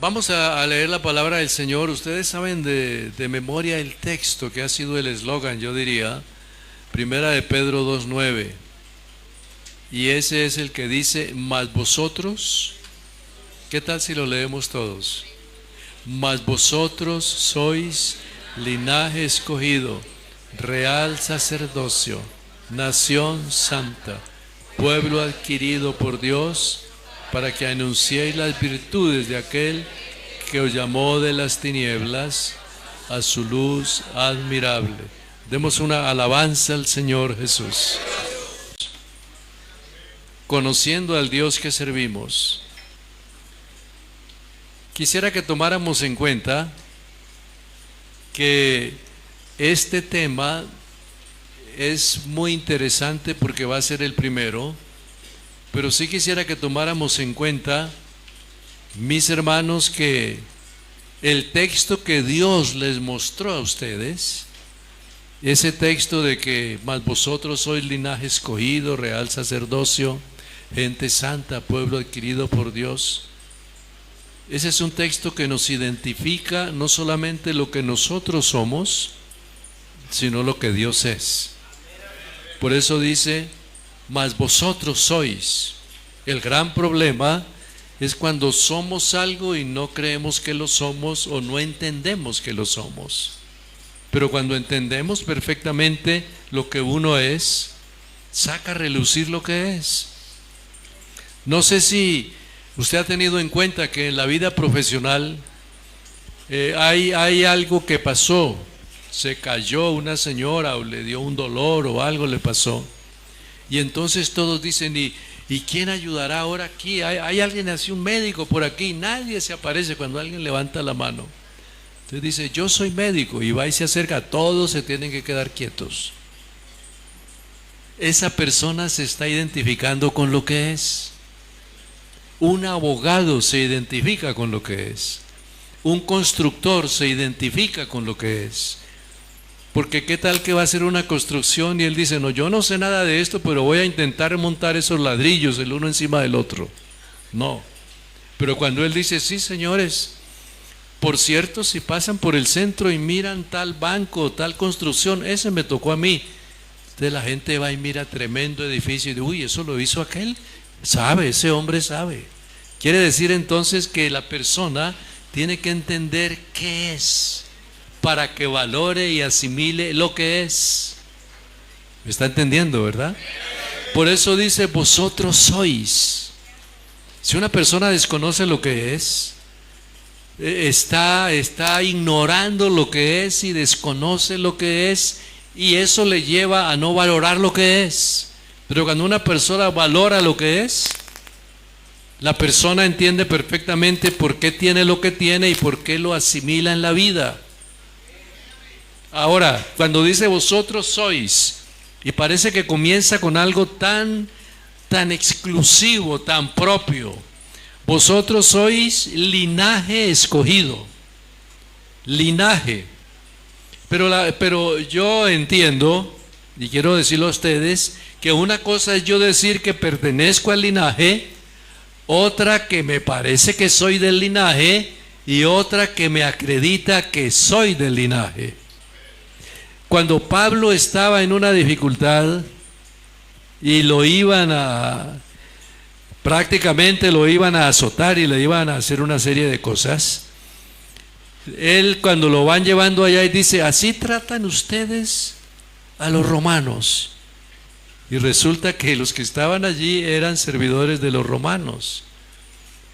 Vamos a leer la palabra del Señor. Ustedes saben de memoria el texto que ha sido el eslogan, yo diría, Primera de Pedro 2:9. Y ese es el que dice, mas vosotros, ¿qué tal si lo leemos todos? Mas vosotros sois linaje escogido, real sacerdocio, nación santa, pueblo adquirido por Dios, para que anunciéis las virtudes de aquel que os llamó de las tinieblas a su luz admirable. Demos una alabanza al Señor Jesús. Conociendo al Dios que servimos, quisiera que tomáramos en cuenta que este tema es muy interesante porque va a ser el primero, pero sí quisiera que tomáramos en cuenta, mis hermanos, que el texto que Dios les mostró a ustedes, ese texto de que mas vosotros sois linaje escogido, real sacerdocio, gente santa, pueblo adquirido por Dios, ese es un texto que nos identifica no solamente lo que nosotros somos, sino lo que Dios es. Por eso dice, mas vosotros sois. El gran problema es cuando somos algo y no creemos que lo somos o no entendemos que lo somos. Pero cuando entendemos perfectamente lo que uno es, saca a relucir lo que es. No sé si usted ha tenido en cuenta que en la vida profesional hay algo que pasó. Se cayó una señora o le dio un dolor o algo le pasó. Y entonces todos dicen, ¿y quién ayudará ahora aquí? Hay alguien así, un médico por aquí. Nadie se aparece cuando alguien levanta la mano. Entonces dice, yo soy médico, y va y se acerca. Todos se tienen que quedar quietos. Esa persona se está identificando con lo que es. Un abogado se identifica con lo que es. Un constructor se identifica con lo que es. Porque qué tal que va a hacer una construcción y él dice, no, yo no sé nada de esto, pero voy a intentar montar esos ladrillos el uno encima del otro. No. Pero cuando él dice, sí, señores, por cierto, si pasan por el centro y miran tal banco, tal construcción, ese me tocó a mí. Entonces la gente va y mira tremendo edificio y dice, uy, eso lo hizo aquel. Sabe, ese hombre sabe. Quiere decir entonces que la persona tiene que entender qué es, para que valore y asimile lo que es. ¿Me está entendiendo, verdad? Por eso dice, vosotros sois. Si una persona desconoce lo que es, está ignorando lo que es y desconoce lo que es, y eso le lleva a no valorar lo que es. Pero cuando una persona valora lo que es, la persona entiende perfectamente por qué tiene lo que tiene y por qué lo asimila en la vida. Ahora, cuando dice vosotros sois, y parece que comienza con algo tan exclusivo, tan propio. Vosotros sois linaje escogido. Linaje. Pero yo entiendo, y quiero decirlo a ustedes, que una cosa es yo decir que pertenezco al linaje, otra que me parece que soy del linaje, y otra que me acredita que soy del linaje. Cuando Pablo estaba en una dificultad y prácticamente lo iban a azotar y le iban a hacer una serie de cosas, él cuando lo van llevando allá y dice, así tratan ustedes a los romanos. Y resulta que los que estaban allí eran servidores de los romanos,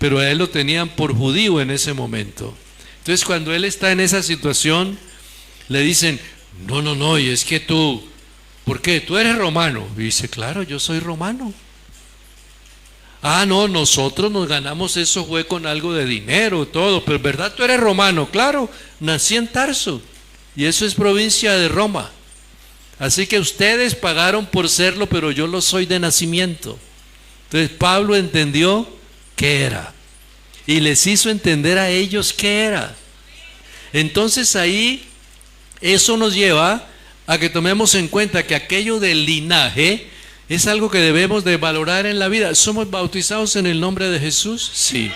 pero a él lo tenían por judío en ese momento. Entonces cuando él está en esa situación, le dicen, no, y es que tú, ¿por qué? ¿Tú eres romano? Y dice, claro, yo soy romano. Ah, no, nosotros nos ganamos eso fue con algo de dinero, todo, pero ¿verdad? Tú eres romano. Claro, nací en Tarso, y eso es provincia de Roma. Así que ustedes pagaron por serlo, pero yo lo soy de nacimiento. Entonces Pablo entendió qué era, y les hizo entender a ellos qué era. Entonces ahí, eso nos lleva a que tomemos en cuenta que aquello del linaje es algo que debemos de valorar en la vida. ¿Somos bautizados en el nombre de Jesús? Sí.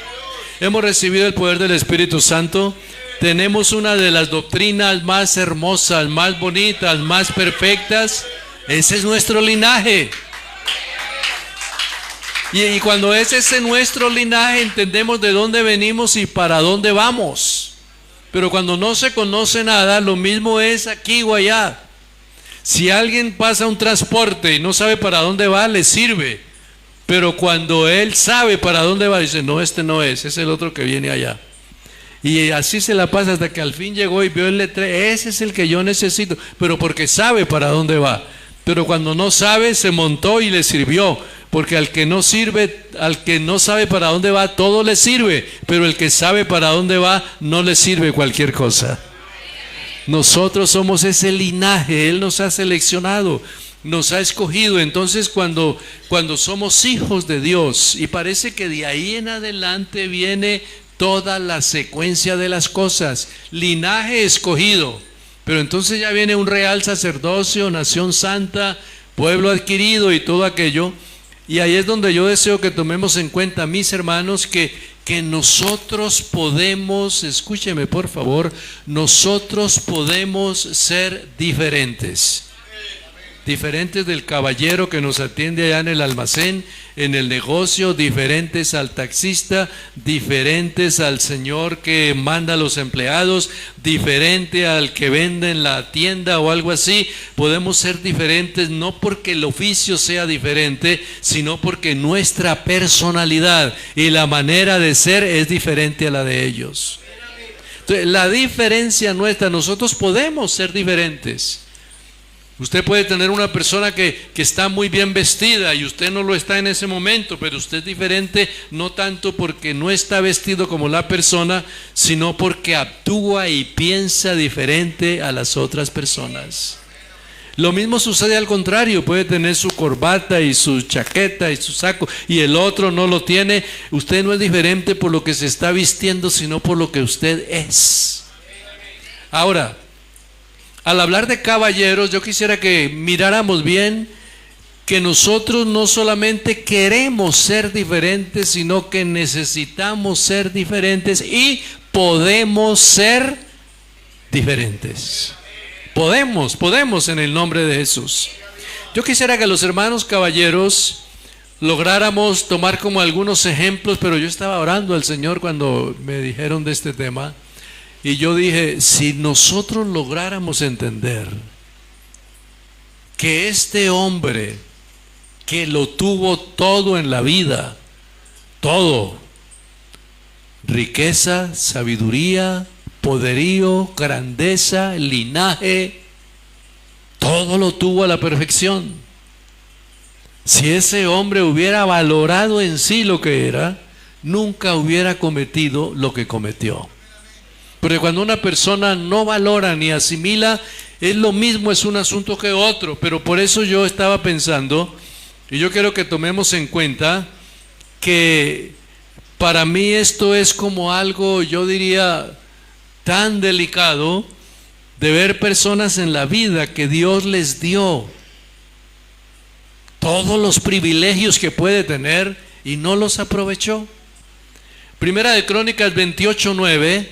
hemos recibido el poder del Espíritu Santo, tenemos una de las doctrinas más hermosas, más bonitas, más perfectas. Ese es nuestro linaje. Y cuando ese es nuestro linaje, entendemos de dónde venimos y para dónde vamos. Pero cuando no se conoce nada, lo mismo es aquí o allá. Si alguien pasa un transporte y no sabe para dónde va, le sirve. Pero cuando él sabe para dónde va, dice, no, este no es el otro que viene allá. Y así se la pasa hasta que al fin llegó y vio el letrero, ese es el que yo necesito, pero porque sabe para dónde va. Pero cuando no sabe, se montó y le sirvió. Porque al que no sirve, al que no sabe para dónde va, todo le sirve. Pero el que sabe para dónde va, no le sirve cualquier cosa. Nosotros somos ese linaje, Él nos ha seleccionado, nos ha escogido. Entonces cuando somos hijos de Dios, y parece que de ahí en adelante viene toda la secuencia de las cosas. Linaje escogido, pero entonces ya viene un real sacerdocio, nación santa, pueblo adquirido y todo aquello. Y ahí es donde yo deseo que tomemos en cuenta, mis hermanos, que nosotros podemos, escúcheme por favor, nosotros podemos ser diferentes. Diferentes del caballero que nos atiende allá en el almacén, en el negocio, diferentes al taxista, diferentes al señor que manda a los empleados, diferente al que vende en la tienda o algo así. Podemos ser diferentes no porque el oficio sea diferente, sino porque nuestra personalidad y la manera de ser es diferente a la de ellos. Entonces, la diferencia nuestra, nosotros podemos ser diferentes. Usted puede tener una persona que está muy bien vestida y usted no lo está en ese momento, pero usted es diferente no tanto porque no está vestido como la persona, sino porque actúa y piensa diferente a las otras personas. Lo mismo sucede al contrario, puede tener su corbata y su chaqueta y su saco y el otro no lo tiene. Usted no es diferente por lo que se está vistiendo, sino por lo que usted es. Ahora, al hablar de caballeros, yo quisiera que miráramos bien que nosotros no solamente queremos ser diferentes, sino que necesitamos ser diferentes y podemos ser diferentes. Podemos en el nombre de Jesús. Yo quisiera que los hermanos caballeros lográramos tomar como algunos ejemplos, pero yo estaba orando al Señor cuando me dijeron de este tema. Y yo dije, si nosotros lográramos entender que este hombre que lo tuvo todo en la vida, todo, riqueza, sabiduría, poderío, grandeza, linaje, todo lo tuvo a la perfección. Si ese hombre hubiera valorado en sí lo que era, nunca hubiera cometido lo que cometió. Porque cuando una persona no valora ni asimila, es lo mismo, es un asunto que otro. Pero por eso yo estaba pensando, y yo quiero que tomemos en cuenta, que para mí esto es como algo, yo diría, tan delicado, de ver personas en la vida que Dios les dio todos los privilegios que puede tener y no los aprovechó. Primera de Crónicas 28:9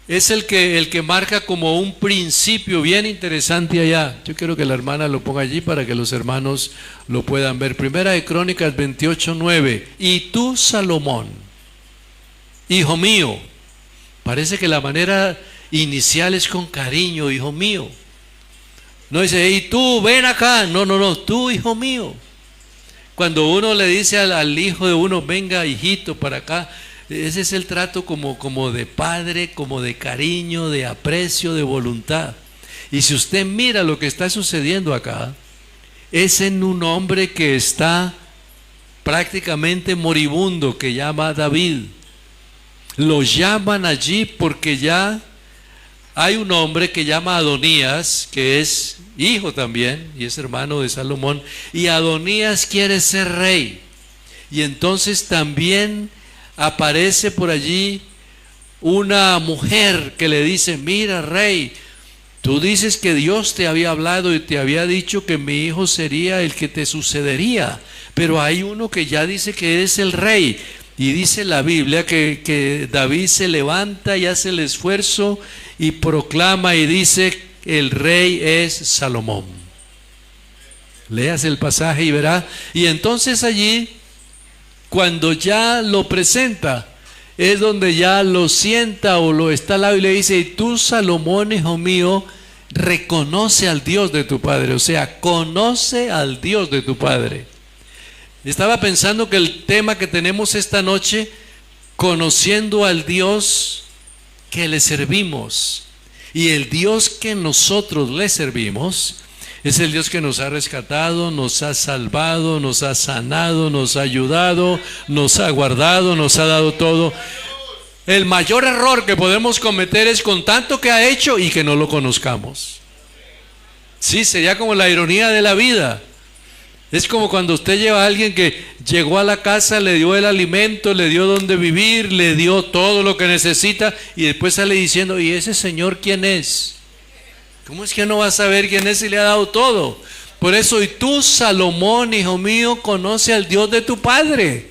es el que marca como un principio bien interesante allá. Yo quiero que la hermana lo ponga allí para que los hermanos lo puedan ver. Primera de Crónicas 28:9. Y tú, Salomón, hijo mío. Parece que la manera inicial es con cariño, hijo mío. No dice, y tú, ven acá. No, tú, hijo mío. Cuando uno le dice al hijo de uno, venga, hijito, para acá, ese es el trato como de padre, como de cariño, de aprecio, de voluntad. Y si usted mira lo que está sucediendo acá, es en un hombre que está prácticamente moribundo, que llama David. Lo llaman allí porque ya hay un hombre que llama Adonías, que es hijo también y es hermano de Salomón, y Adonías quiere ser rey. Y entonces también aparece por allí una mujer que le dice, mira, rey, tú dices que Dios te había hablado y te había dicho que mi hijo sería el que te sucedería, pero hay uno que ya dice que es el rey. Y dice la Biblia que David se levanta y hace el esfuerzo y proclama y dice, el rey es Salomón. Leas el pasaje y verá. Y entonces allí, cuando ya lo presenta, es donde ya lo sienta o lo está al lado y le dice, y tú, Salomón, hijo mío, reconoce al Dios de tu padre. O sea, conoce al Dios de tu padre. Estaba pensando que el tema que tenemos esta noche, conociendo al Dios que le servimos, y el Dios que nosotros le servimos, es el Dios que nos ha rescatado, nos ha salvado, nos ha sanado, nos ha ayudado, nos ha guardado, nos ha dado todo. El mayor error que podemos cometer es con tanto que ha hecho y que no lo conozcamos. Sí, sería como la ironía de la vida. Es como cuando usted lleva a alguien que llegó a la casa, le dio el alimento, le dio donde vivir, le dio todo lo que necesita y después sale diciendo, ¿y ese señor quién es? ¿Cómo es que no va a saber quién es si le ha dado todo? Por eso, y tú, Salomón, hijo mío, conoce al Dios de tu padre.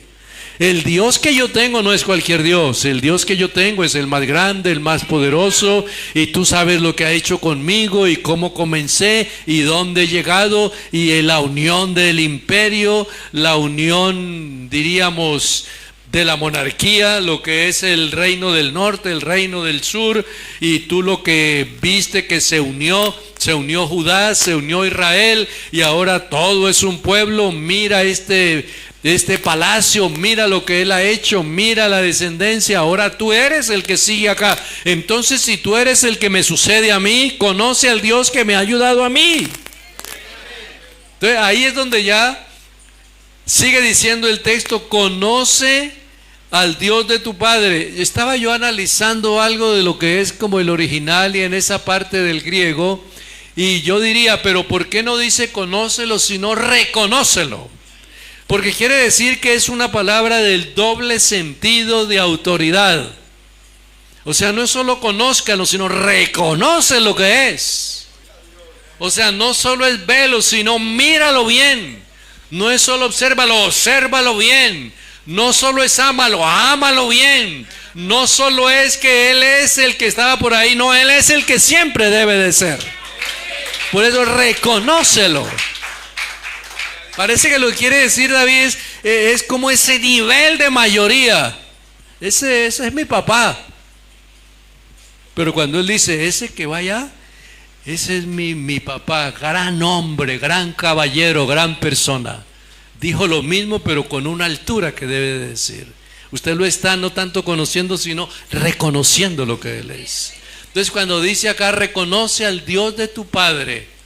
El Dios que yo tengo no es cualquier Dios. El Dios que yo tengo es el más grande, el más poderoso. Y tú sabes lo que ha hecho conmigo y cómo comencé y dónde he llegado. Y la unión del imperio, la unión, diríamos, de la monarquía, lo que es el reino del norte, el reino del sur. Y tú lo que viste que se unió Judá, se unió Israel. Y ahora todo es un pueblo. Mira este palacio, mira lo que él ha hecho, mira la descendencia, ahora tú eres el que sigue acá. Entonces, si tú eres el que me sucede a mí, conoce al Dios que me ha ayudado a mí. Entonces, ahí es donde ya sigue diciendo el texto, conoce al Dios de tu padre. Estaba yo analizando algo de lo que es como el original y en esa parte del griego, y yo diría, pero ¿por qué no dice conócelo, sino reconócelo? Porque quiere decir que es una palabra del doble sentido de autoridad. O sea, no es solo conózcalo, sino reconoce lo que es. O sea, no solo es velo, sino míralo bien. No es solo obsérvalo, obsérvalo bien. No solo es ámalo, ámalo bien. No solo es que Él es el que estaba por ahí, no, Él es el que siempre debe de ser. Por eso reconócelo. Parece que lo que quiere decir David es como ese nivel de mayoría. Ese es mi papá. Pero cuando él dice, ese que vaya, ese es mi papá, gran hombre, gran caballero, gran persona. Dijo lo mismo, pero con una altura que debe de decir. Usted lo está no tanto conociendo, sino reconociendo lo que él es. Entonces, cuando dice acá, reconoce al Dios de tu padre.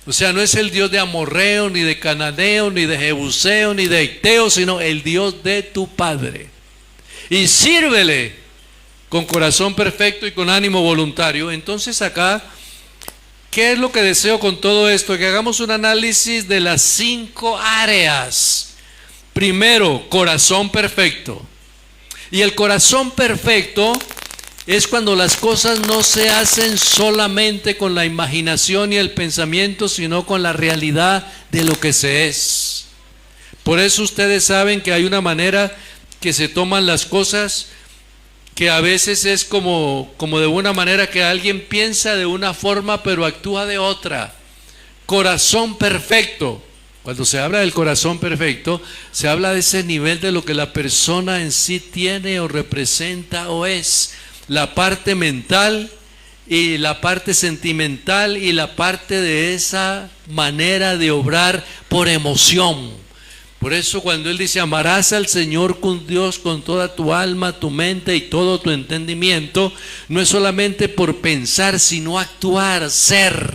O sea, no es el Dios de amorreo, ni de cananeo, ni de jebuseo, ni de hiteo, sino el Dios de tu padre. Y sírvele con corazón perfecto y con ánimo voluntario. Entonces acá, ¿qué es lo que deseo con todo esto? Que hagamos un análisis de las 5 áreas. Primero, corazón perfecto. Y el corazón perfecto es cuando las cosas no se hacen solamente con la imaginación y el pensamiento, sino con la realidad de lo que se es. Por eso ustedes saben que hay una manera que se toman las cosas que a veces es como de una manera que alguien piensa de una forma pero actúa de otra. Corazón perfecto. Cuando se habla del corazón perfecto, se habla de ese nivel de lo que la persona en sí tiene o representa o es. La parte mental y la parte sentimental y la parte de esa manera de obrar por emoción. Por eso cuando él dice, amarás al Señor con Dios con toda tu alma, tu mente y todo tu entendimiento, no es solamente por pensar, sino actuar, ser.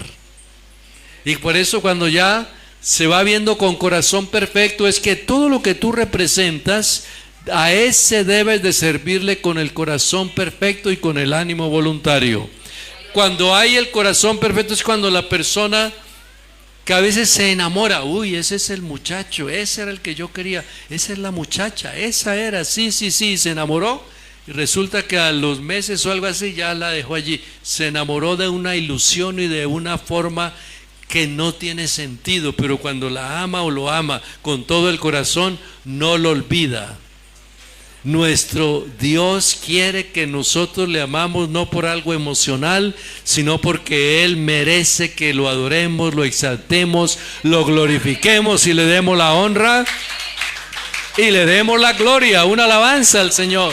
Y por eso cuando ya se va viendo con corazón perfecto, es que todo lo que tú representas, a ese debes de servirle con el corazón perfecto y con el ánimo voluntario. Cuando hay el corazón perfecto es cuando la persona que a veces se enamora, uy, ese es el muchacho, ese era el que yo quería, esa es la muchacha, esa era, sí, se enamoró y resulta que a los meses o algo así ya la dejó allí. Se enamoró de una ilusión y de una forma que no tiene sentido, pero cuando la ama o lo ama con todo el corazón, no lo olvida. Nuestro Dios quiere que nosotros le amamos no por algo emocional, sino porque Él merece que lo adoremos, lo exaltemos, lo glorifiquemos y le demos la honra y le demos la gloria, una alabanza al Señor.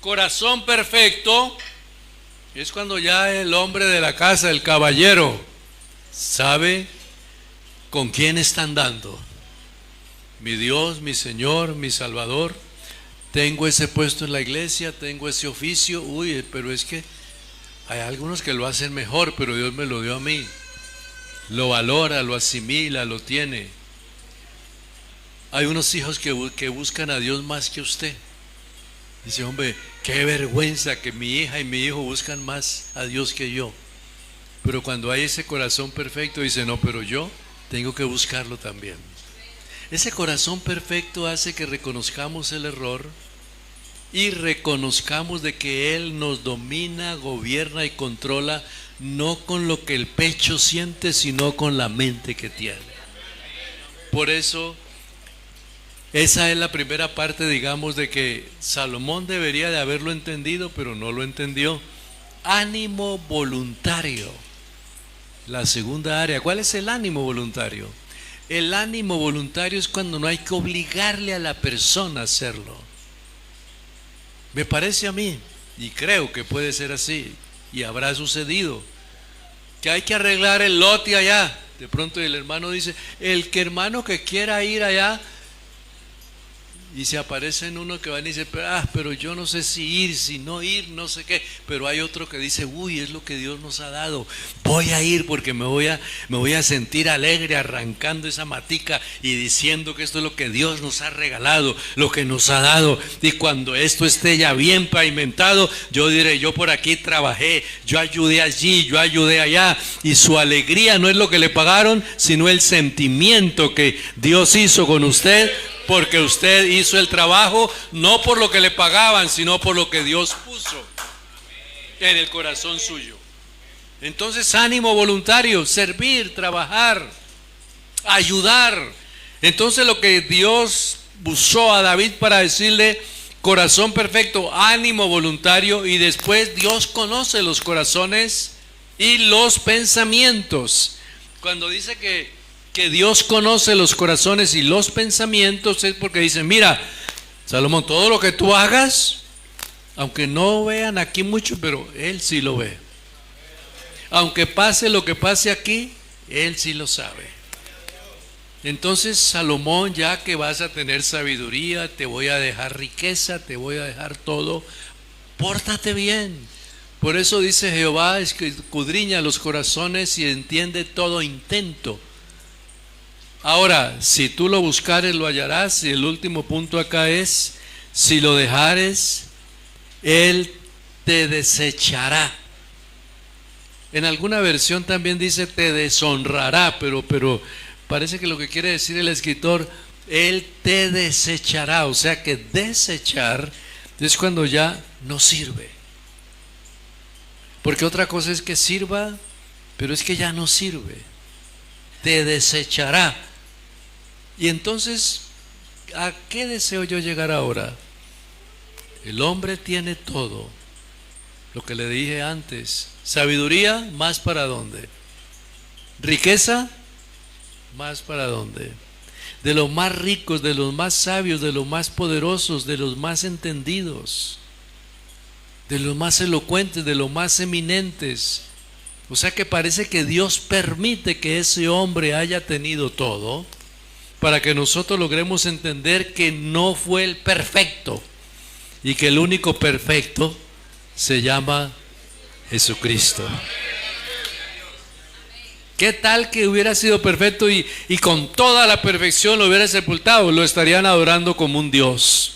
Corazón perfecto es cuando ya el hombre de la casa, el caballero, sabe con quién está andando. Mi Dios, mi Señor, mi Salvador, tengo ese puesto en la iglesia, tengo ese oficio, pero es que hay algunos que lo hacen mejor, pero Dios me lo dio a mí. Lo valora, lo asimila, lo tiene. Hay unos hijos que buscan a Dios más que usted. Dice, hombre, qué vergüenza que mi hija y mi hijo buscan más a Dios que yo. Pero cuando hay ese corazón perfecto, dice, no, pero yo tengo que buscarlo también. Ese corazón perfecto hace que reconozcamos el error y reconozcamos de que Él nos domina, gobierna y controla, no con lo que el pecho siente, sino con la mente que tiene. Por eso, esa es la primera parte, digamos, de que Salomón debería de haberlo entendido, pero no lo entendió. Ánimo voluntario. La segunda área, ¿cuál es el ánimo voluntario? El ánimo voluntario es cuando no hay que obligarle a la persona a hacerlo. Me parece a mí, y creo que puede ser así, y habrá sucedido, que hay que arreglar el lote allá. De pronto el hermano dice, hermano que quiera ir allá, y se aparece en uno que va y dice, pero yo no sé si ir, si no ir, no sé qué. Pero hay otro que dice, es lo que Dios nos ha dado. Voy a ir porque me voy a sentir alegre arrancando esa matica y diciendo que esto es lo que Dios nos ha regalado, lo que nos ha dado. Y cuando esto esté ya bien pavimentado, yo diré, yo por aquí trabajé, yo ayudé allí, yo ayudé allá. Y su alegría no es lo que le pagaron, sino el sentimiento que Dios hizo con usted, porque usted hizo el trabajo no por lo que le pagaban, sino por lo que Dios puso en el corazón suyo. Entonces, ánimo voluntario, servir, trabajar, ayudar. Entonces, lo que Dios usó a David para decirle corazón perfecto, ánimo voluntario, y después Dios conoce los corazones y los pensamientos. Cuando dice que Dios conoce los corazones y los pensamientos, es porque dice, mira, Salomón, todo lo que tú hagas, aunque no vean aquí mucho, pero Él sí lo ve. Aunque pase lo que pase aquí, Él sí lo sabe. Entonces, Salomón, ya que vas a tener sabiduría, te voy a dejar riqueza, te voy a dejar todo, pórtate bien. Por eso dice Jehová, escudriña los corazones y entiende todo intento. Ahora, si tú lo buscares, lo hallarás. Y el último punto acá es, si lo dejares, Él te desechará. En alguna versión también dice, te deshonrará, pero parece que lo que quiere decir el escritor, Él te desechará. O sea que desechar es cuando ya no sirve. Porque otra cosa es que sirva, pero es que ya no sirve. Te desechará. Y entonces, ¿a qué deseo yo llegar ahora? El hombre tiene todo. Lo que le dije antes. Sabiduría, ¿más para dónde? Riqueza, ¿más para dónde? De los más ricos, de los más sabios, de los más poderosos, de los más entendidos, de los más elocuentes, de los más eminentes. O sea que parece que Dios permite que ese hombre haya tenido todo para que nosotros logremos entender que no fue el perfecto y que el único perfecto se llama Jesucristo. ¿Qué tal que hubiera sido perfecto y con toda la perfección lo hubiera sepultado? Lo estarían adorando como un Dios.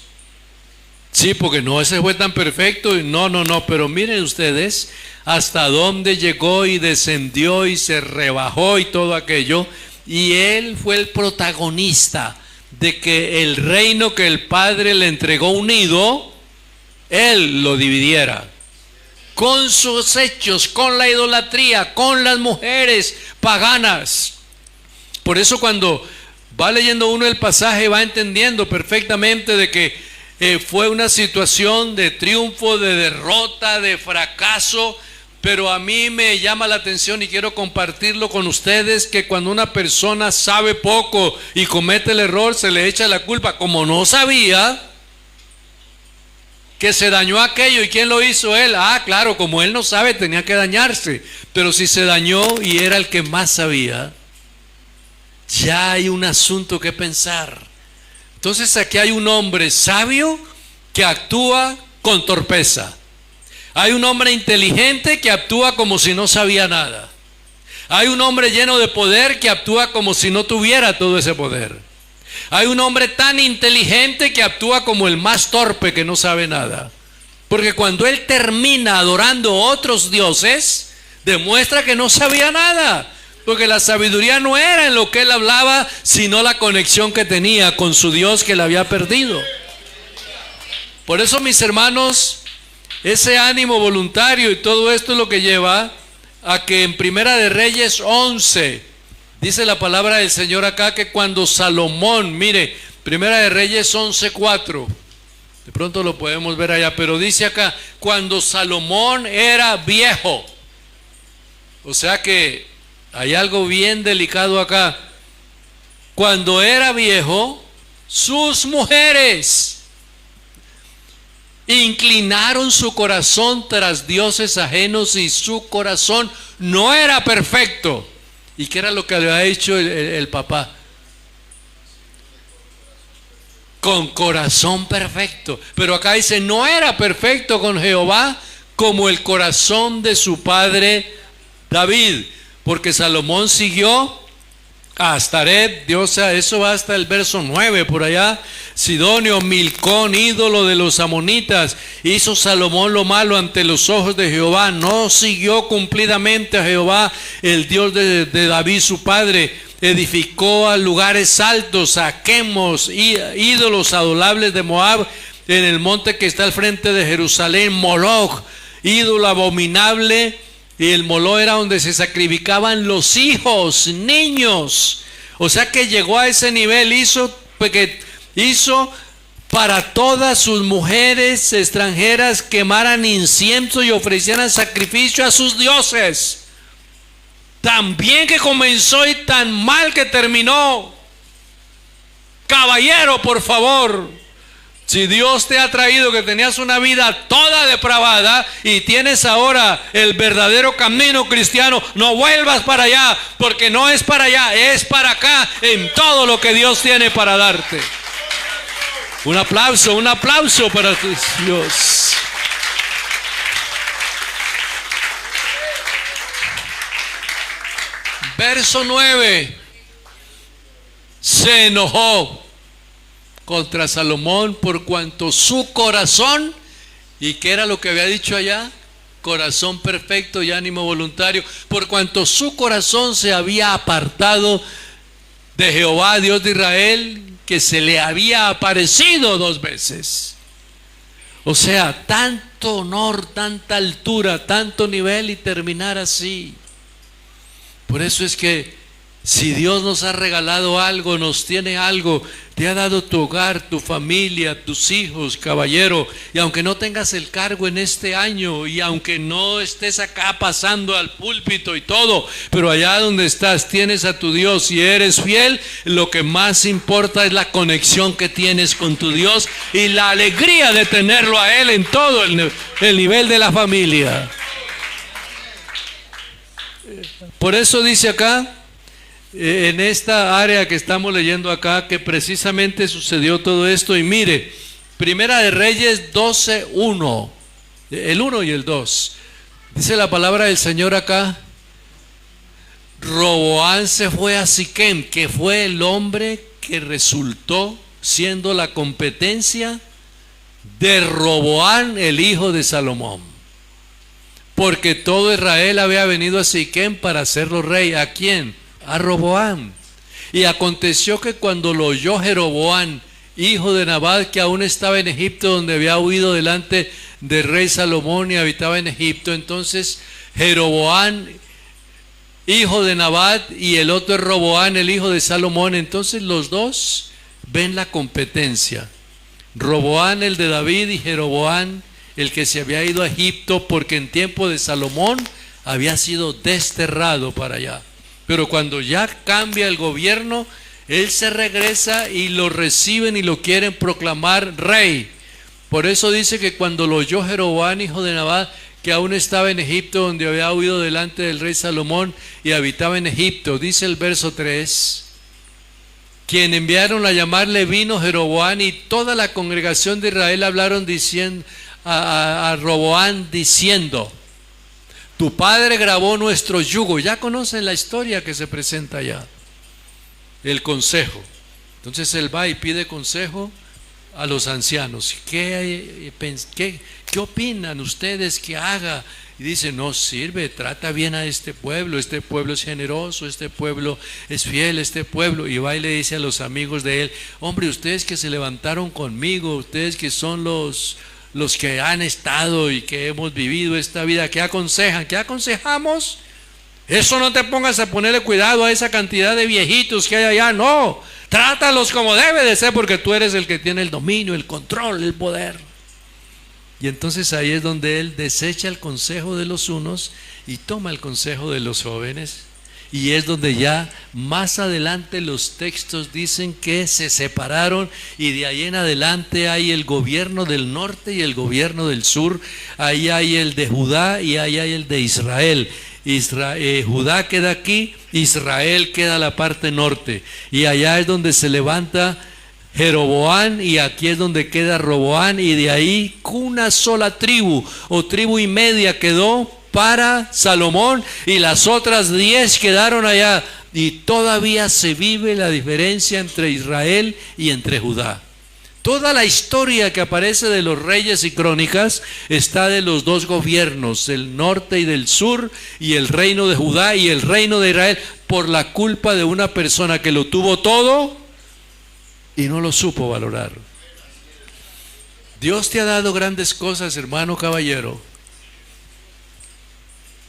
Sí, porque no, ese fue tan perfecto. No, pero miren ustedes hasta dónde llegó y descendió y se rebajó y todo aquello. Y Él fue el protagonista de que el reino que el Padre le entregó unido, Él lo dividiera. Con sus hechos, con la idolatría, con las mujeres paganas. Por eso cuando Va leyendo uno el pasaje, va entendiendo perfectamente de que fue una situación de triunfo, de derrota, de fracaso. Pero a mí me llama la atención y quiero compartirlo con ustedes, que cuando una persona sabe poco y comete el error, se le echa la culpa. Como no sabía que se dañó aquello, ¿y quién lo hizo? Él. Ah, claro, como él no sabe, tenía que dañarse. Pero si se dañó y era el que más sabía, ya hay un asunto que pensar. Entonces aquí hay un hombre sabio que actúa con torpeza. Hay un hombre inteligente que actúa como si no sabía nada. Hay un hombre lleno de poder que actúa como si no tuviera todo ese poder. Hay un hombre tan inteligente que actúa como el más torpe que no sabe nada. Porque cuando él termina adorando a otros dioses, demuestra que no sabía nada. Porque la sabiduría no era en lo que él hablaba, sino la conexión que tenía con su Dios que le había perdido. Por eso, mis hermanos, ese ánimo voluntario y todo esto es lo que lleva a que en Primera de Reyes 11, dice la palabra del Señor acá, que cuando Salomón, mire, Primera de Reyes 11:4, de pronto lo podemos ver allá, pero dice acá, cuando Salomón era viejo. O sea que hay algo bien delicado acá. Cuando era viejo, sus mujeres inclinaron su corazón tras dioses ajenos y su corazón no era perfecto. ¿Y qué era lo que le había dicho el papá? Con corazón perfecto. Pero acá dice, no era perfecto con Jehová como el corazón de su padre David. Porque Salomón siguió a Astaret, diosa, eso va hasta el verso 9 por allá. Sidonio, Milcón, ídolo de los amonitas. Hizo Salomón lo malo ante los ojos de Jehová. No siguió cumplidamente a Jehová, el Dios de David su padre. Edificó a lugares altos, a Quemos, ídolos adorables de Moab, en el monte que está al frente de Jerusalén. Moloch, ídolo abominable. Y el Moloch era donde se sacrificaban los hijos, niños. O sea que llegó a ese nivel, hizo para todas sus mujeres extranjeras quemaran incienso y ofrecieran sacrificio a sus dioses. Tan bien que comenzó y tan mal que terminó. Caballero, por favor, si Dios te ha traído que tenías una vida toda depravada y tienes ahora el verdadero camino cristiano, no vuelvas para allá, porque no es para allá, es para acá en todo lo que Dios tiene para darte. Un aplauso para Dios. Verso 9. Se enojó contra Salomón por cuanto su corazón, ¿y qué era lo que había dicho allá? Corazón perfecto y ánimo voluntario, por cuanto su corazón se había apartado de Jehová, Dios de Israel, que se le había aparecido 2 veces. O sea, tanto honor, tanta altura, tanto nivel y terminar así. Por eso es que si Dios nos ha regalado algo, nos tiene algo, te ha dado tu hogar, tu familia, tus hijos, caballero, y aunque no tengas el cargo en este año, y aunque no estés acá pasando al púlpito y todo, pero allá donde estás tienes a tu Dios y eres fiel, lo que más importa es la conexión que tienes con tu Dios y la alegría de tenerlo a Él en todo el nivel de la familia. Por eso dice acá, en esta área que estamos leyendo acá, que precisamente sucedió todo esto. Y mire, Primera de Reyes 12:1, el 1 y el 2, dice la palabra del Señor acá: Roboán se fue a Siquem, que fue el hombre que resultó siendo la competencia de Roboán, el hijo de Salomón, porque todo Israel había venido a Siquem para hacerlo rey. ¿A quién? A Roboán. Y aconteció que cuando lo oyó Jeroboán, hijo de Nabat, que aún estaba en Egipto, donde había huido delante del rey Salomón y habitaba en Egipto, entonces Jeroboán hijo de Nabat, y el otro es Roboán, el hijo de Salomón. Entonces los dos ven la competencia. Roboán, el de David, y Jeroboán, el que se había ido a Egipto, porque en tiempo de Salomón había sido desterrado para allá. Pero cuando ya cambia el gobierno, él se regresa y lo reciben y lo quieren proclamar rey. Por eso dice que cuando lo oyó Jeroboam, hijo de Nabat, que aún estaba en Egipto, donde había huido delante del rey Salomón y habitaba en Egipto, dice el verso 3, quien enviaron a llamarle vino Jeroboam, y toda la congregación de Israel hablaron diciendo a Roboam diciendo, tu padre grabó nuestro yugo. Ya conocen la historia que se presenta allá, el consejo. Entonces él va y pide consejo a los ancianos. ¿Qué opinan ustedes que haga? Y dice, no sirve, trata bien a este pueblo es generoso, este pueblo es fiel, este pueblo. Y va y le dice a los amigos de él, hombre, ustedes que se levantaron conmigo, ustedes que son los que han estado y que hemos vivido esta vida, ¿qué aconsejan? ¿Qué aconsejamos? Eso no te pongas a ponerle cuidado a esa cantidad de viejitos que hay allá, no, trátalos como debe de ser, porque tú eres el que tiene el dominio, el control, el poder. Y entonces ahí es donde él desecha el consejo de los unos y toma el consejo de los jóvenes. Y es donde ya más adelante los textos dicen que se separaron, y de ahí en adelante hay el gobierno del norte y el gobierno del sur. Ahí hay el de Judá y ahí hay el de Israel. Judá queda aquí, Israel queda a la parte norte, y allá es donde se levanta Jeroboam, y aquí es donde queda Roboam, y de ahí una sola tribu o tribu y media quedó para Salomón, y las otras 10 quedaron allá. Y todavía se vive la diferencia entre Israel y entre Judá. Toda la historia que aparece de los reyes y crónicas está de los dos gobiernos, del norte y del sur, y el reino de Judá y el reino de Israel, por la culpa de una persona que lo tuvo todo y no lo supo valorar. Dios te ha dado grandes cosas, hermano caballero.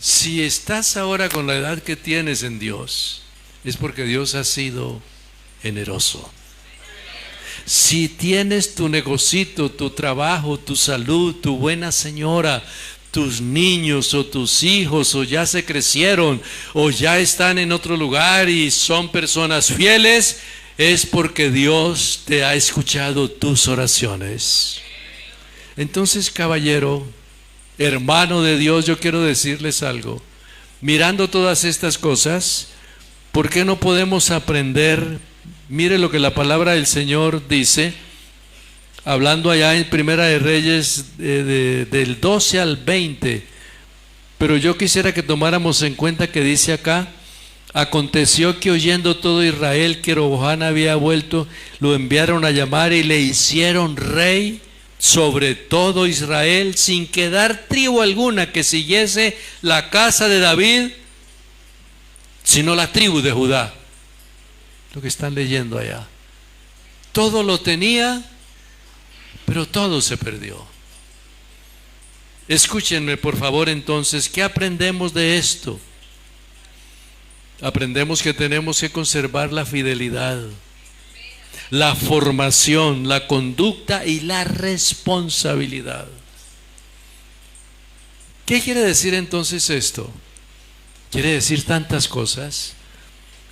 Si estás ahora con la edad que tienes en Dios, es porque Dios ha sido generoso. Si tienes tu negocito, tu trabajo, tu salud, tu buena señora, tus niños o tus hijos, o ya se crecieron o ya están en otro lugar y son personas fieles, es porque Dios te ha escuchado tus oraciones. Entonces, caballero, hermano de Dios, yo quiero decirles algo. Mirando todas estas cosas, ¿por qué no podemos aprender? Mire lo que la palabra del Señor dice, hablando allá en Primera de Reyes del 12 al 20. Pero yo quisiera que tomáramos en cuenta que dice acá, aconteció que oyendo todo Israel que Roboam había vuelto, lo enviaron a llamar y le hicieron rey sobre todo Israel, sin quedar tribu alguna que siguiese la casa de David, sino la tribu de Judá. Lo que están leyendo allá. Todo lo tenía, pero todo se perdió. Escúchenme por favor entonces, ¿qué aprendemos de esto? Aprendemos que tenemos que conservar la fidelidad, la formación, la conducta y la responsabilidad. ¿Qué quiere decir entonces esto? Quiere decir tantas cosas.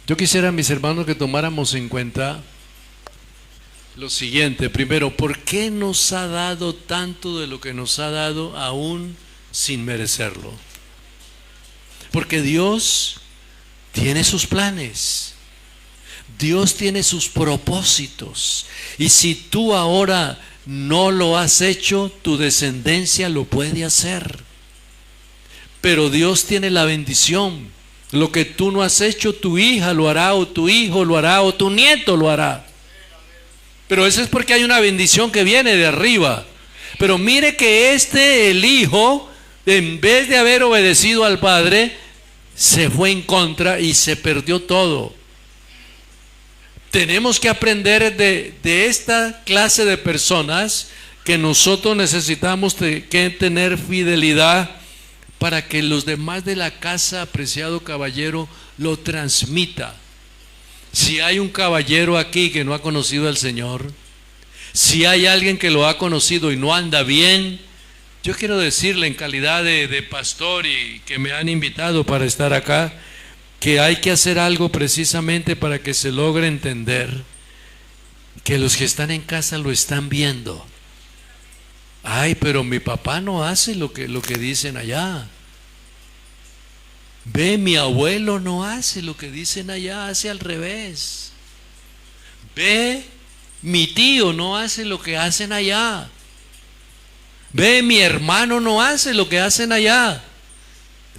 Yo quisiera, mis hermanos, que tomáramos en cuenta lo siguiente. Primero, ¿por qué nos ha dado tanto de lo que nos ha dado aún sin merecerlo? Porque Dios tiene sus planes. Dios tiene sus propósitos. Y si tú ahora no lo has hecho, tu descendencia lo puede hacer. Pero Dios tiene la bendición. Lo que tú no has hecho, tu hija lo hará, o tu hijo lo hará, o tu nieto lo hará. Pero eso es porque hay una bendición que viene de arriba. Pero mire que el hijo, en vez de haber obedecido al padre, se fue en contra y se perdió todo. Tenemos que aprender de esta clase de personas, que nosotros necesitamos que tener fidelidad, para que los demás de la casa, apreciado caballero, lo transmita. Si hay un caballero aquí que no ha conocido al Señor, si hay alguien que lo ha conocido y no anda bien, yo quiero decirle en calidad de pastor y que me han invitado para estar acá, que hay que hacer algo precisamente para que se logre entender que los que están en casa lo están viendo. Ay, pero mi papá no hace lo que dicen allá. Ve, mi abuelo no hace lo que dicen allá, hace al revés. Ve, mi tío no hace lo que hacen allá. Ve, mi hermano no hace lo que hacen allá.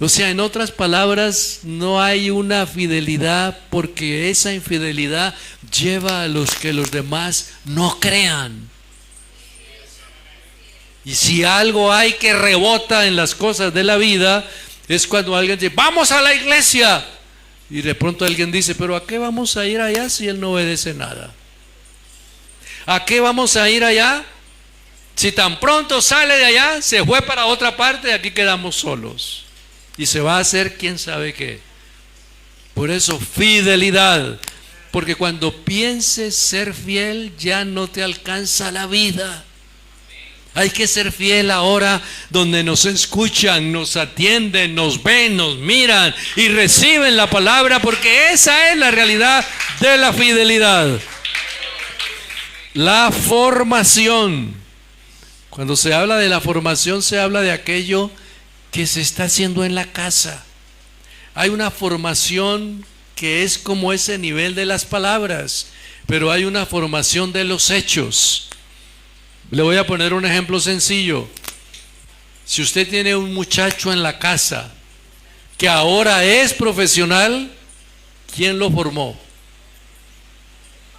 O sea, en otras palabras, no hay una fidelidad, porque esa infidelidad lleva a los que los demás no crean. Y si algo hay que rebota en las cosas de la vida, es cuando alguien dice, vamos a la iglesia. Y de pronto alguien dice, pero ¿a qué vamos a ir allá si él no obedece nada? ¿A qué vamos a ir allá? Si tan pronto sale de allá, se fue para otra parte y aquí quedamos solos. Y se va a hacer quién sabe qué. Por eso, fidelidad. Porque cuando pienses ser fiel, ya no te alcanza la vida. Hay que ser fiel ahora donde nos escuchan, nos atienden, nos ven, nos miran y reciben la palabra, porque esa es la realidad de la fidelidad. La formación. Cuando se habla de la formación, se habla de aquello que se está haciendo en la casa. Hay una formación que es como ese nivel de las palabras, pero hay una formación de los hechos. Le voy a poner un ejemplo sencillo. Si usted tiene un muchacho en la casa que ahora es profesional, ¿quién lo formó?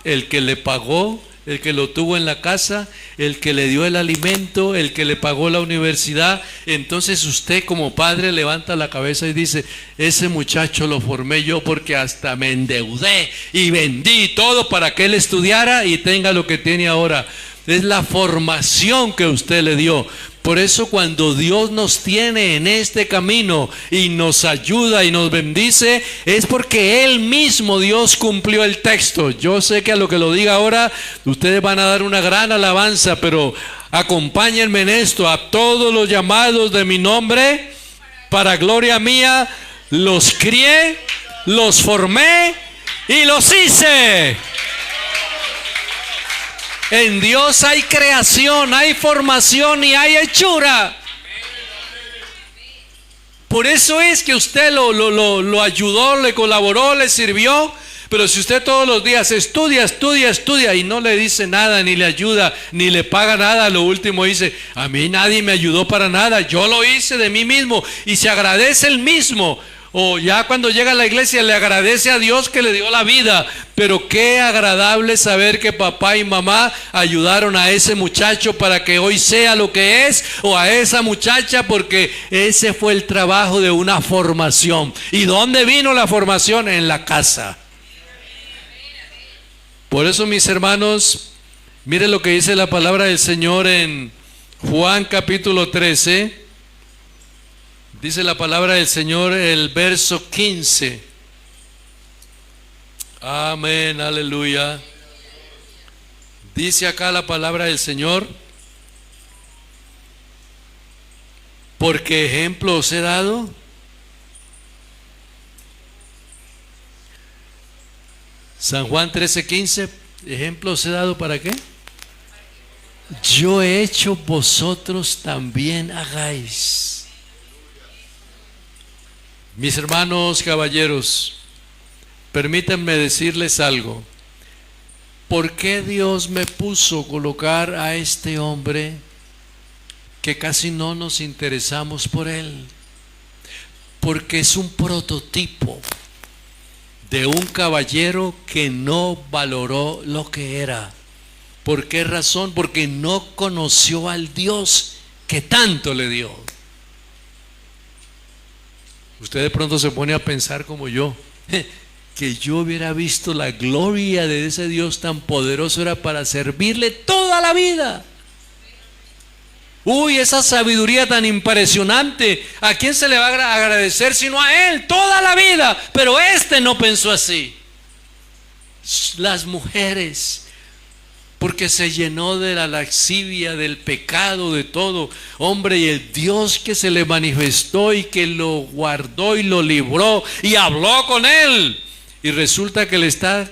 El que le pagó, el que lo tuvo en la casa, el que le dio el alimento, el que le pagó la universidad. Entonces usted como padre levanta la cabeza y dice, ese muchacho lo formé yo porque hasta me endeudé y vendí todo para que él estudiara y tenga lo que tiene ahora. Es la formación que usted le dio. Por eso cuando Dios nos tiene en este camino y nos ayuda y nos bendice, es porque Él mismo, Dios, cumplió el texto. Yo sé que a lo que lo diga ahora, ustedes van a dar una gran alabanza, pero acompáñenme en esto. A todos los llamados de mi nombre, para gloria mía, los crié, los formé y los hice. En Dios hay creación, hay formación y hay hechura. Por eso es que usted lo ayudó, le colaboró, le sirvió. Pero si usted todos los días estudia y no le dice nada, ni le ayuda, ni le paga nada, lo último dice, a mí nadie me ayudó para nada, yo lo hice de mí mismo, y se agradece el mismo. O ya cuando llega a la iglesia le agradece a Dios que le dio la vida. Pero qué agradable saber que papá y mamá ayudaron a ese muchacho para que hoy sea lo que es, o a esa muchacha, porque ese fue el trabajo de una formación. ¿Y dónde vino la formación? En la casa. Por eso, mis hermanos, mire lo que dice la palabra del Señor en Juan capítulo 13. Dice la palabra del Señor, el verso 15. Amén, aleluya. Dice acá la palabra del Señor, porque ejemplo os he dado. San Juan 13:15, ejemplo os he dado ¿para qué? Yo he hecho, vosotros también hagáis. Mis hermanos caballeros, permítanme decirles algo. ¿Por qué Dios me puso colocar a este hombre que casi no nos interesamos por él? Porque es un prototipo de un caballero que no valoró lo que era. ¿Por qué razón? Porque no conoció al Dios que tanto le dio. Usted de pronto se pone a pensar como yo, que yo hubiera visto la gloria de ese Dios tan poderoso, era para servirle toda la vida. Uy, esa sabiduría tan impresionante, ¿a quién se le va a agradecer sino a él toda la vida? Pero este no pensó así. Las mujeres, porque se llenó de la lascivia, del pecado, de todo. Hombre, y el Dios que se le manifestó y que lo guardó y lo libró y habló con él. Y resulta que le está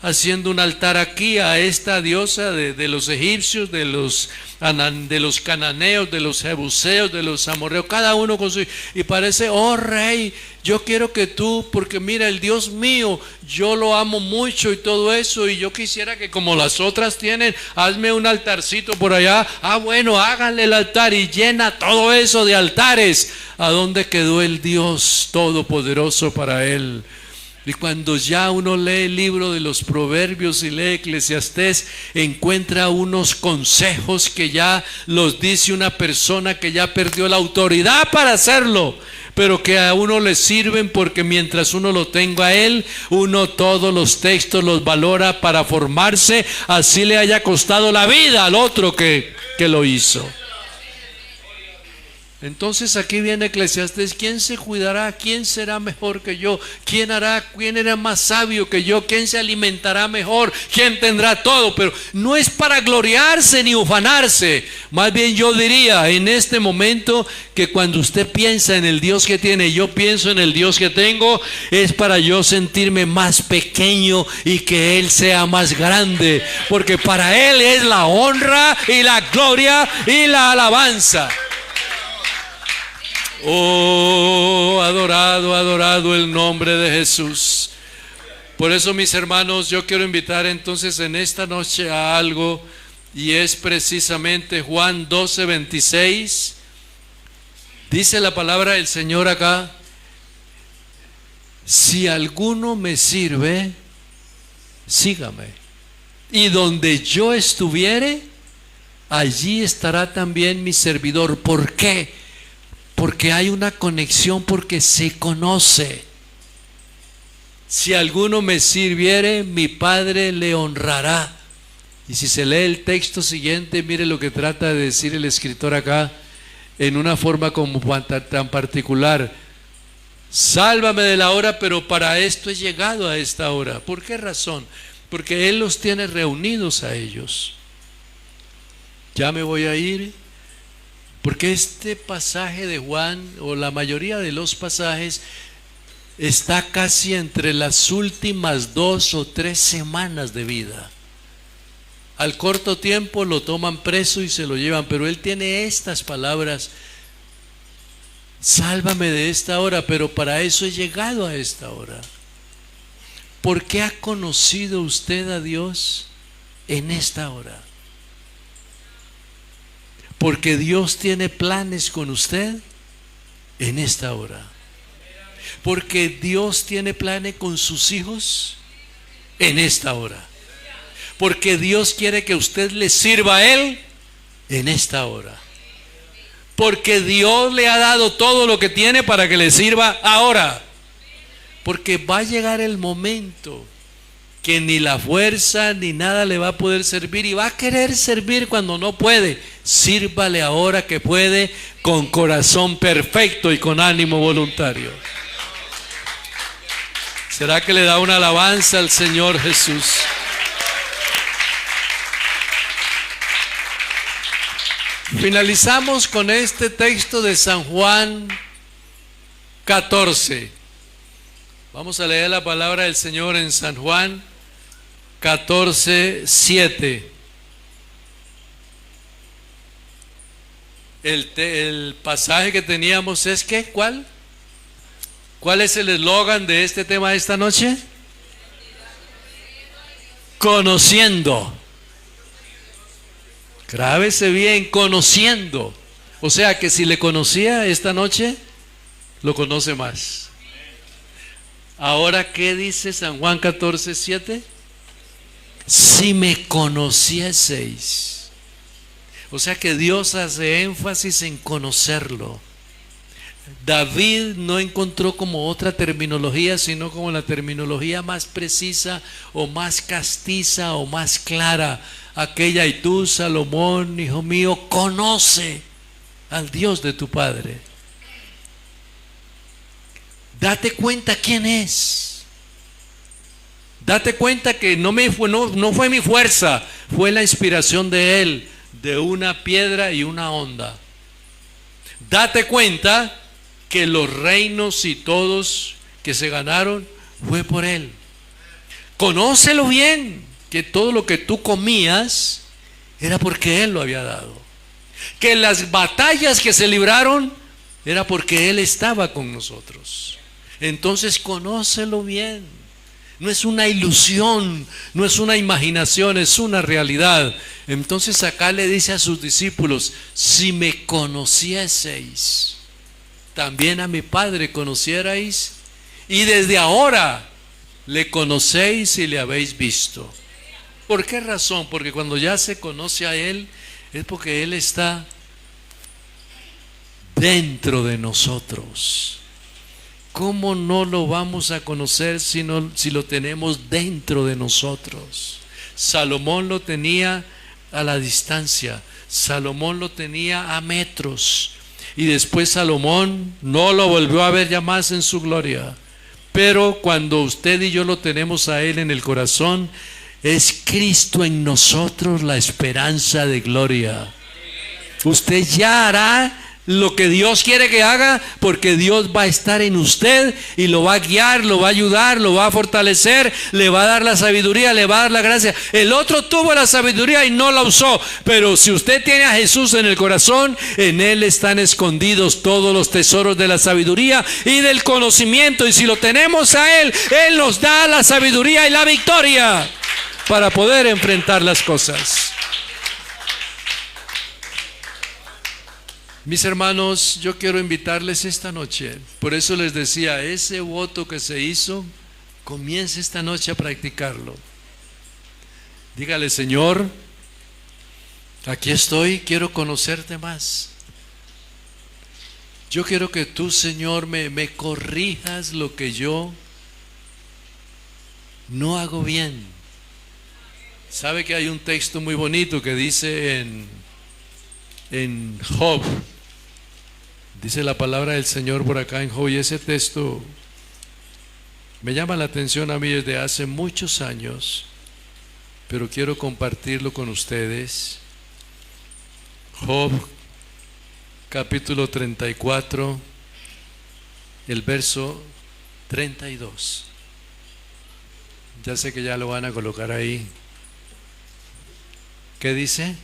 haciendo un altar aquí a esta diosa de los egipcios, de los cananeos, de los jebuseos, de los amorreos, cada uno con su... Y parece, oh rey, yo quiero que tú, porque mira, el Dios mío, yo lo amo mucho y todo eso, y yo quisiera que como las otras tienen, hazme un altarcito por allá. Ah, bueno, háganle el altar y llena todo eso de altares. ¿A dónde quedó el Dios todopoderoso para él? Y cuando ya uno lee el libro de los Proverbios y lee Eclesiastés, encuentra unos consejos que ya los dice una persona que ya perdió la autoridad para hacerlo, pero que a uno le sirven porque mientras uno lo tenga a él, uno todos los textos los valora para formarse, así le haya costado la vida al otro que lo hizo. Entonces aquí viene Eclesiastés, ¿quién se cuidará? ¿Quién será mejor que yo? ¿Quién era más sabio que yo? ¿Quién se alimentará mejor? ¿Quién tendrá todo? Pero no es para gloriarse ni ufanarse. Más bien yo diría en este momento que cuando usted piensa en el Dios que tiene y yo pienso en el Dios que tengo, es para yo sentirme más pequeño y que Él sea más grande. Porque para Él es la honra y la gloria y la alabanza. Oh, adorado, adorado el nombre de Jesús. Por eso, mis hermanos, yo quiero invitar entonces en esta noche a algo, y es precisamente Juan 12:26. Dice la palabra del Señor acá: si alguno me sirve, sígame, y donde yo estuviere, allí estará también mi servidor. ¿Por qué? Porque hay una conexión, porque se conoce. Si alguno me sirviere, mi Padre le honrará. Y si se lee el texto siguiente, mire lo que trata de decir el escritor acá, en una forma como tan particular. Sálvame de la hora, pero para esto he llegado a esta hora. ¿Por qué razón? Porque Él los tiene reunidos a ellos. Ya me voy a ir. Porque este pasaje de Juan, o la mayoría de los pasajes, está casi entre las últimas 2 o 3 semanas de vida. Al corto tiempo lo toman preso y se lo llevan, pero él tiene estas palabras: sálvame de esta hora, pero para eso he llegado a esta hora. ¿Por qué ha conocido usted a Dios en esta hora? Porque Dios tiene planes con usted en esta hora. Porque Dios tiene planes con sus hijos en esta hora. Porque Dios quiere que usted le sirva a Él en esta hora. Porque Dios le ha dado todo lo que tiene para que le sirva ahora. Porque va a llegar el momento que ni la fuerza ni nada le va a poder servir, y va a querer servir cuando no puede. Sírvale ahora que puede, con corazón perfecto y con ánimo voluntario. ¿Será que le da una alabanza al Señor Jesús? Finalizamos con este texto de San Juan 14. Vamos a leer la palabra del Señor en San Juan 14:7. El pasaje que teníamos es ¿qué? ¿Cuál? ¿Cuál es el eslogan de este tema de esta noche? Conociendo. Grábese bien, conociendo. O sea que si le conocía esta noche, lo conoce más. Ahora, ¿qué dice San Juan 14:7? Si me conocieseis. O sea que Dios hace énfasis en conocerlo. David no encontró como otra terminología, sino como la terminología más precisa o más castiza o más clara aquella, y tú, Salomón, hijo mío, conoce al Dios de tu padre. Date cuenta quién es. Date cuenta que no fue mi fuerza, fue la inspiración de Él, de una piedra y una onda. Date cuenta que los reinos y todos que se ganaron fue por Él. Conócelo bien, que todo lo que tú comías era porque Él lo había dado. Que las batallas que se libraron era porque Él estaba con nosotros. Entonces conócelo bien. No es una ilusión, no es una imaginación, es una realidad. Entonces acá le dice a sus discípulos: si me conocieseis, también a mi Padre conocierais, y desde ahora le conocéis y le habéis visto. ¿Por qué razón? Porque cuando ya se conoce a Él, es porque Él está dentro de nosotros. ¿Cómo no lo vamos a conocer si lo tenemos dentro de nosotros? Salomón lo tenía a la distancia, Salomón lo tenía a metros, y después Salomón no lo volvió a ver ya más en su gloria. Pero cuando usted y yo lo tenemos a Él en el corazón, es Cristo en nosotros la esperanza de gloria. Usted ya hará lo que Dios quiere que haga, porque Dios va a estar en usted y lo va a guiar, lo va a ayudar, lo va a fortalecer, le va a dar la sabiduría, le va a dar la gracia. El otro tuvo la sabiduría y no la usó, pero si usted tiene a Jesús en el corazón, en Él están escondidos todos los tesoros de la sabiduría y del conocimiento, y si lo tenemos a Él, Él nos da la sabiduría y la victoria para poder enfrentar las cosas. Mis hermanos, yo quiero invitarles esta noche, por eso les decía, ese voto que se hizo, comience esta noche a practicarlo. Dígale: Señor, aquí estoy, quiero conocerte más. Yo quiero que tú, Señor, me corrijas lo que yo no hago bien. ¿Sabe que hay un texto muy bonito que dice en Job? Dice la palabra del Señor por acá en Job, y ese texto me llama la atención a mí desde hace muchos años, pero quiero compartirlo con ustedes. Job capítulo 34, el verso 32. Ya sé que ya lo van a colocar ahí. ¿Qué dice?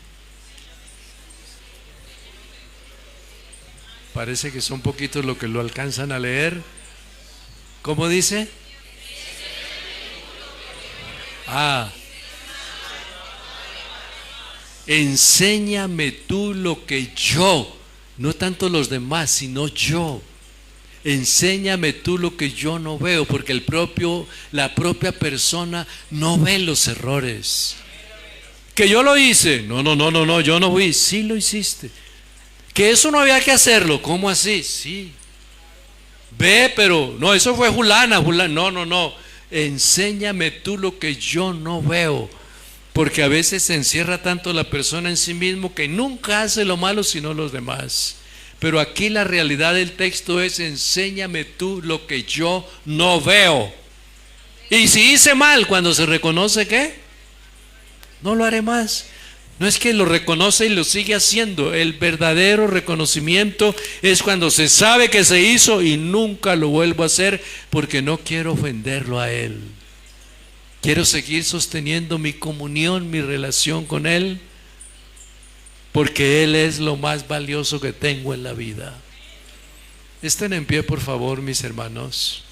Parece que son poquitos los que lo alcanzan a leer. ¿Cómo dice? Enséñame tú lo que yo, no tanto los demás, sino yo. Enséñame tú lo que yo no veo, porque la propia persona no ve los errores. Que yo lo hice. No, yo no fui. Sí lo hiciste. Que eso no había que hacerlo. ¿Cómo así? Sí. Ve, pero no, eso fue Julana. No. Enséñame tú lo que yo no veo. Porque a veces se encierra tanto la persona en sí mismo que nunca hace lo malo sino los demás. Pero aquí la realidad del texto es: enséñame tú lo que yo no veo. Y si hice mal, cuando se reconoce, ¿qué? No lo haré más. No es que lo reconoce y lo sigue haciendo. El verdadero reconocimiento es cuando se sabe que se hizo y nunca lo vuelvo a hacer, porque no quiero ofenderlo a Él. Quiero seguir sosteniendo mi comunión, mi relación con Él, porque Él es lo más valioso que tengo en la vida. Estén en pie, por favor, mis hermanos.